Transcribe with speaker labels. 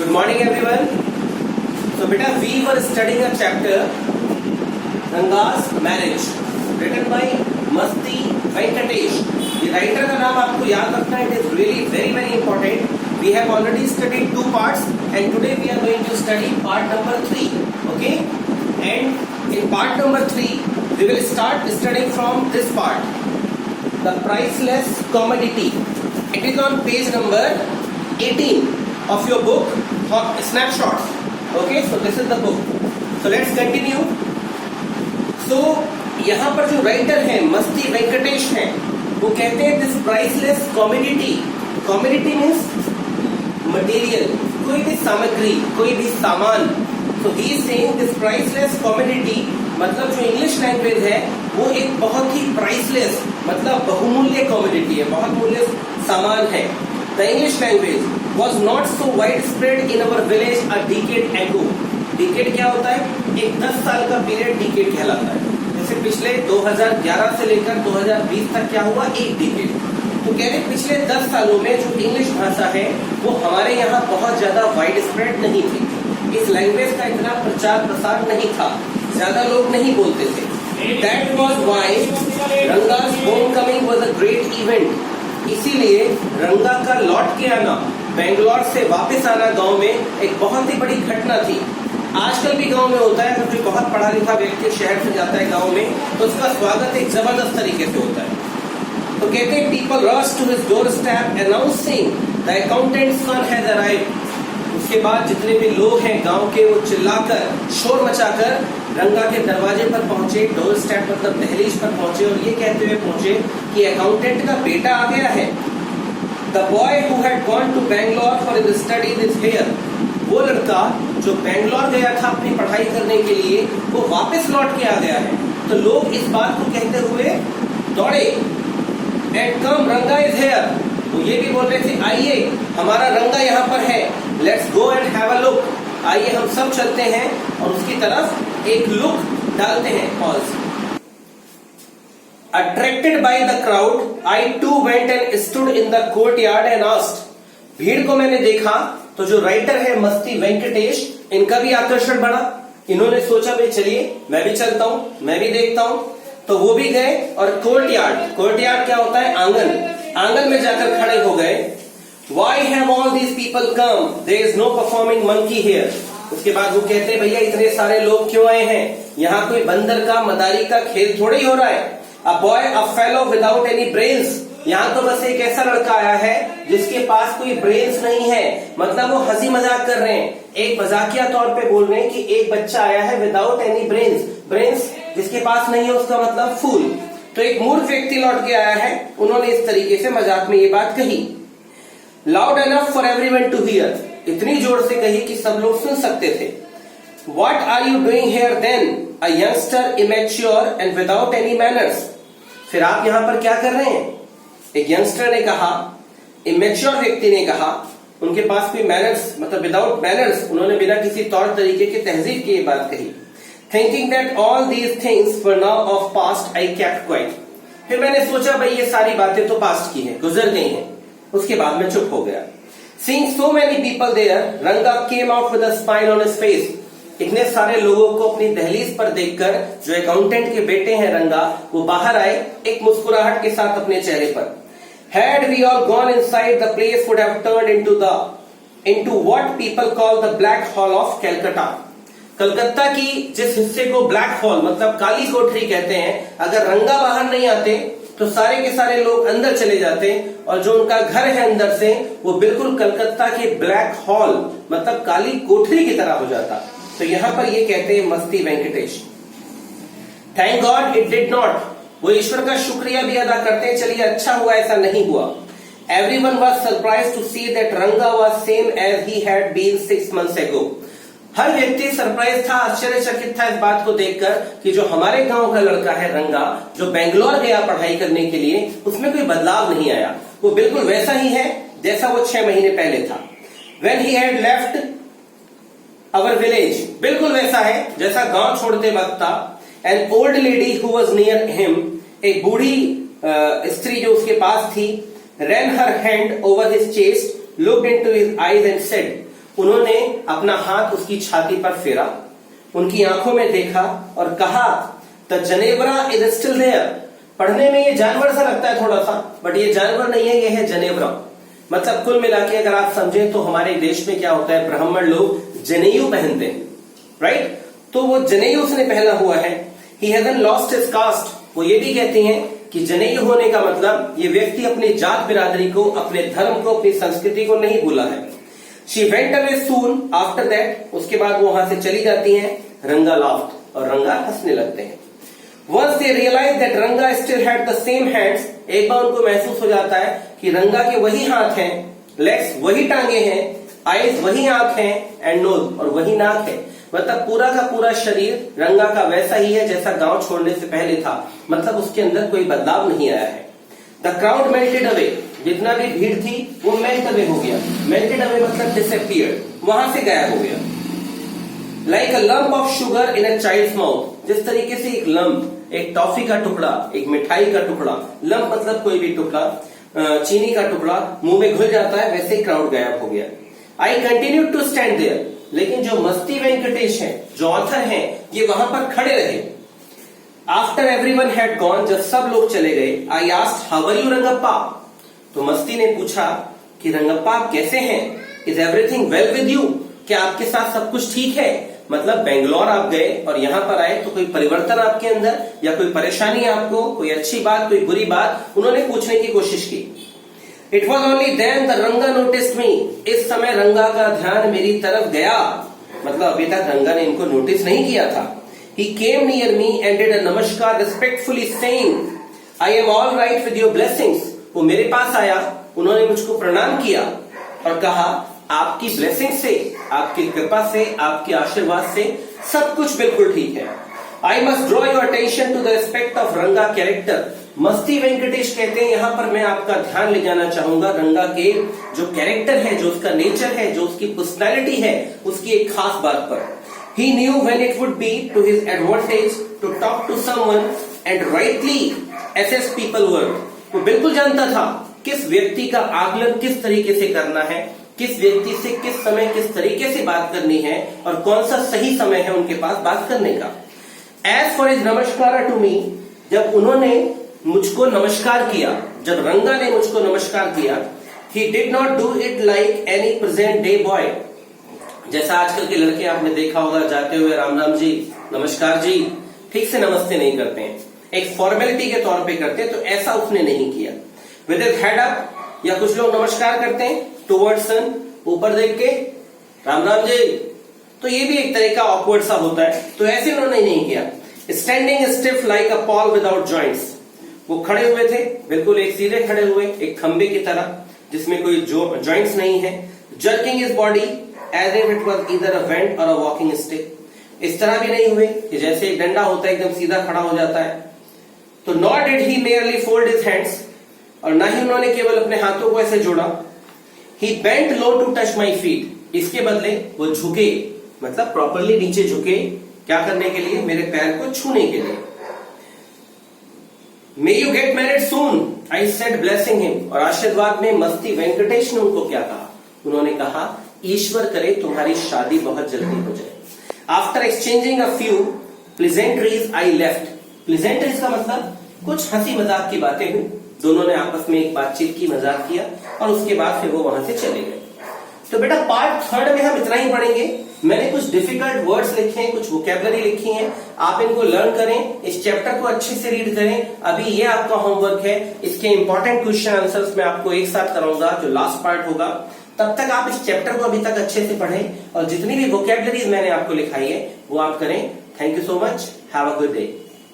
Speaker 1: Good morning everyone. So beta we were studying a chapter Ranga's Marriage written by Masti Venkatesh. The writer का नाम आपको याद रखना है. It is really very important. We have already studied two parts and today we are going to study part number 3. Okay? And in part number 3 we will start studying from this part. The priceless commodity. It is on page number 18 of your book for snapshots. Okay, so this is the book. So let's continue. So यहाँ पर जो writer है मस्ती वेंकटेश है, वो कहते हैं this priceless commodity. Commodity means material, कोई भी सामग्री, कोई भी सामान. तो he is saying this priceless commodity, मतलब जो इंग्लिश लैंग्वेज है वो एक बहुत ही प्राइसलेस मतलब बहुमूल्य कॉमोडिटी है, बहुत मूल्य सामान है. The English language was not so widespread in our village a decade ago. Decade क्या होता है? एक 10 साल का पीरियड decade कहलाता है. जैसे पिछले 2011 से लेकर 2020 तक क्या हुआ? एक decade. तो कह रहे पिछले 10 सालों में जो इंग्लिश भाषा है वो हमारे यहाँ बहुत ज्यादा वाइड स्प्रेड नहीं थी. इस लैंग्वेज का इतना प्रचार प्रसार नहीं था, ज्यादा लोग नहीं बोलते थे. That was why Ranga's homecoming was a great event. इसीलिए रंगा का लौट के आना, बेंगलोर से वापस आना गांव में एक बहुत ही बड़ी घटना थी. आजकल भी गांव में होता है, अगर कोई बहुत पढ़ा लिखा व्यक्ति शहर से जाता है गांव में तो उसका स्वागत एक जबरदस्त तरीके से होता है. तो कहते हैं people rush to his doorstep announcing the accountant son has arrived. उसके बाद जितने भी लोग हैं गांव के वो चिल्लाकर शोर मचाकर रंगा के दरवाजे पर पहुंचे. डोर स्टेप मतलब दहलीज पर पहुंचे और ये कहते हुए पहुंचे कि अकाउंटेंट का बेटा आ गया है. The boy who had gone to Bangalore for his studies is here. वो लड़का जो बेंगलोर गया था अपनी पढ़ाई करने के लिए वो वापस लौट के आ गया है. तो लोग इस बात को कहते हुए दौड़े. And come, रंगा is here. वो ये भी बोल रहे थे आइए हमारा रंगा यहाँ पर है. Let's go and have a look. आइए हम सब चलते हैं और उसकी तरफ एक लुक डालते हैं. Pause. Attracted by the crowd, I too went and stood in the courtyard and asked. भीड़ को मैंने देखा तो जो राइटर है मस्ती वेंकटेश, इनका भी आकर्षण बढ़ा. इन्होंने सोचा भाई चलिए मैं भी चलता हूँ, मैं भी देखता हूँ. तो वो भी गए और कोर्टयार्ड, कोर्टयार्ड क्या होता है? आंगन. आंगन में जाकर खड़े हो गए. Why have all these people come? There is no performing monkey here. उसके बाद वो कहते हैं भैया इतने सारे लोग क्यों आए हैं? यहाँ कोई बंदर का मदारी का खेल थोड़ी हो रहा है. A boy, a fellow without any brains. यहाँ तो बस एक ऐसा लड़का आया है जिसके पास कोई ब्रेन्स नहीं है. मतलब वो हंसी मजाक कर रहे हैं, एक मजाकिया तौर पे बोल रहे हैं कि एक बच्चा आया है विदाउट एनी ब्रेन्स. ब्रेन्स जिसके पास नहीं है उसका मतलब फूल. तो एक मूर्ख व्यक्ति लौट के आया है. उन्होंने इस तरीके से मजाक में ये बात कही. Loud enough for everyone to hear. इतनी जोर से कही कि सब लोग सुन सकते थे. What are you doing here then? A youngster, immature and without any manners. फिर आप यहाँ पर क्या कर रहे हैं? एक यंगस्टर ने कहा, इमेच्योर व्यक्ति ने कहा, उनके पास कोई मैनर्स मतलब विदाउट मैनर्स, उन्होंने बिना किसी तौर तरीके की तहजीब की ये बात कही. Thinking that all these things were now of past I kept quite. फिर मैंने सोचा भाई ये सारी बातें तो पास्ट की हैं, गुजर गई हैं. उसके बाद मैं चुप हो गया. Seeing so many people there, Ranga came out with a smile on his face. इतने सारे लोगों को अपनी दहलीज पर देखकर जो अकाउंटेंट के बेटे हैं रंगा, वो बाहर आए एक मुस्कुराहट के साथ अपने चेहरे पर. Had we all gone inside, the place would have turned into what people call the Black Hall of Calcutta. Calcutta की जिस हिस्से को ब्लैक हॉल मतलब काली कोठरी कहते हैं, अगर रंगा बाहर नहीं आते तो सारे के सारे लोग अंदर चले जाते और जो उनका घर है अंदर से वो बिल्कुल कलकत्ता के ब्लैक हॉल मतलब काली कोठरी की तरह हो जाता. तो यहाँ पर ये कहते हैं मस्ती Venkatesh. Thank God it did not. वो ईश्वर का शुक्रिया भी अदा करते हैं, चलिए अच्छा हुआ ऐसा नहीं हुआ. Everyone was surprised to see that Ranga was same as he had been 6 months ago. हर व्यक्ति सरप्राइज था, आश्चर्यचकित था इस बात को देखकर कि जो हमारे गांव का लड़का है रंगा, जो बेंगलोर गया पढ़ाई करने के लिए, उसमें कोई बदलाव नहीं आया. वो बिल्कुल वैसा ही है जैसा वो 6 महीने पहले था. When he had left our village, बिल्कुल वैसा है जैसा गांव छोड़ते वक्त था. An old lady who was near him, एक बूढ़ी स्त्री जो उसके पास थी, ran her hand over his chest, looked into his eyes and said, उन्होंने अपना हाथ उसकी छाती पर फेरा, उनकी आंखों में देखा और कहा, द जनेवरा इज स्टिल देयर। पढ़ने में ये जानवर सा लगता है थोड़ा सा, बट ये जानवर नहीं है, ये है जनेवरा। मतलब कुल मिला के अगर आप समझें तो हमारे देश में क्या होता है, ब्राह्मण लोग जनेऊ पहनते हैं, राइट। तो वो जनेऊ उसने पहना हुआ है। He hasn't lost his cast. वो ये भी कहती हैं कि जनेऊ होने का मतलब ये व्यक्ति अपनी जात बिरादरी को, अपने धर्म को, अपनी संस्कृति को नहीं भूला है। She went away soon after that. उसके बाद वो वहां से चली जाती हैं। रंगा लाफ्ड, और रंगा हंसने लगते हैं। Once they realized that रंगा still had the same hands, एक बार उनको महसूस हो जाता है कि रंगा के वही हाथ हैं, लेग्स वही टांगे हैं, आईज वही आंख हैं, एंड नोज और वही नाक है। मतलब पूरा का पूरा शरीर रंगा का वैसा ही है जैसा गांव छोड़ने से पहले था। मतलब उसके अंदर कोई बदलाव नहीं आया है। The crowd melted away. जितना भी भीड़ थी वो मेल्ट अवे हो गया। मेल्टेड अवे मतलब डिसअपीयर्ड, वहां से गायब हो गया। Like a lump of sugar in a child's mouth. जिस तरीके से एक लंप, एक टॉफी का टुकड़ा, एक मिठाई का टुकड़ा, लंप मतलब कोई भी टुकड़ा, चीनी का टुकड़ा मुंह में घुल जाता है, वैसे ही क्राउड गायब हो गया। I continue to stand there. लेकिन जो मस्ती वेंकटेश हैं, जो ऑथर हैं, ये वहां पर खड़े रहे। आफ्टर एवरीवन हैड गॉन, जब सब लोग चले गए, I asked how are you Rangappa. तो मस्ती ने पूछा कि रंगप्पा आप कैसे हैं? Is everything well with you? क्या आपके साथ सब कुछ ठीक है? मतलब बेंगलोर आप गए और यहां पर आए तो कोई परिवर्तन आपके अंदर, या कोई परेशानी आपको, कोई अच्छी बात, कोई बुरी बात, उन्होंने पूछने की कोशिश की। It was only then the Ranga notice me. इस समय रंगा का ध्यान मेरी तरफ गया। मतलब अभी तक रंगा ने इनको नोटिस नहीं किया था। He came near me and did a namaskar respectfully saying I am all right with your blessings. वो मेरे पास आया, उन्होंने मुझको प्रणाम किया और कहा आपकी ब्लेसिंग से, आपकी कृपा से, आपके आशीर्वाद से सब कुछ बिल्कुल ठीक है। I must draw your attention to the respect of Ranga character. Masti Venkatesh कहते हैं यहां पर मैं आपका ध्यान ले जाना चाहूंगा रंगा के जो कैरेक्टर है, जो उसका नेचर है, जो उसकी पर्सनैलिटी है, उसकी एक खास बात पर। He knew when it would be to his advantage to talk to someone and rightly assess people work. वो बिल्कुल जानता था किस व्यक्ति का आकलन किस तरीके से करना है, किस व्यक्ति से किस समय किस तरीके से बात करनी है, और कौन सा सही समय है उनके पास बात करने का। एज फॉर इज नमस्कार टू मी, जब उन्होंने मुझको नमस्कार किया, जब रंगा ने मुझको नमस्कार किया, he did not do it like any present day boy. जैसा आजकल के लड़के आपने देखा होगा जाते हुए राम राम जी, नमस्कार जी, ठीक से नमस्ते नहीं करते हैं, एक फॉर्मेलिटी के तौर पे करते हैं, तो ऐसा उसने नहीं किया। विद हिज हेड अप, या कुछ लोग नमस्कार करते हैं टुवर्ड्स सन, ऊपर देख के राम राम जी, तो ये भी एक तरह का ऑकवर्ड सा होता है, तो ऐसे उन्होंने नहीं किया। स्टैंडिंग स्टिफ लाइक अ पॉल विदाउट जॉइंट्स। वो खड़े हुए थे बिल्कुल एक सीधे खड़े हुए, एक खंबे की तरह जिसमें कोई जॉइंट्स नहीं है। Jerking his body as if it was either a went और अ वॉकिंग स्टिक। इस तरह भी नहीं हुए कि जैसे एक डंडा होता है एकदम सीधा खड़ा हो जाता है। तो not did he merely fold his hands, और ना ही उन्होंने केवल अपने हाथों को ऐसे जोड़ा। He bent low to touch my feet. इसके बदले वो झुके, मतलब प्रॉपरली नीचे झुके, क्या करने के लिए? मेरे पैर को छूने के लिए। May you get married soon, I said blessing him। और आशीर्वाद में मस्ती वेंकटेश ने उनको क्या कहा? उन्होंने कहा ईश्वर करे तुम्हारी शादी बहुत जल्दी हो जाए। After exchanging a few pleasantries I left. Pleasantries का मतलब कुछ हंसी मजाक की बातें हुई, दोनों ने आपस में एक बातचीत की, मजाक किया, और उसके बाद फिर वो वहां से चले गए। तो बेटा पार्ट 3 में हम इतना ही पढ़ेंगे। मैंने कुछ डिफिकल्ट वर्ड्स लिखे हैं, कुछ वोकैबुलरी लिखी है, आप इनको लर्न करें, इस चैप्टर को अच्छे से रीड करें। अभी ये आपका होमवर्क है, इसके इंपॉर्टेंट क्वेश्चन आंसर्स मैं आपको एक साथ कराऊंगा जो लास्ट पार्ट होगा। तब तक आप इस चैप्टर को अभी तक अच्छे से पढ़ें, और जितनी भी वोकैबुलरीज मैंने आपको लिखाई है वो आप करें। Thank you so much, have a good day.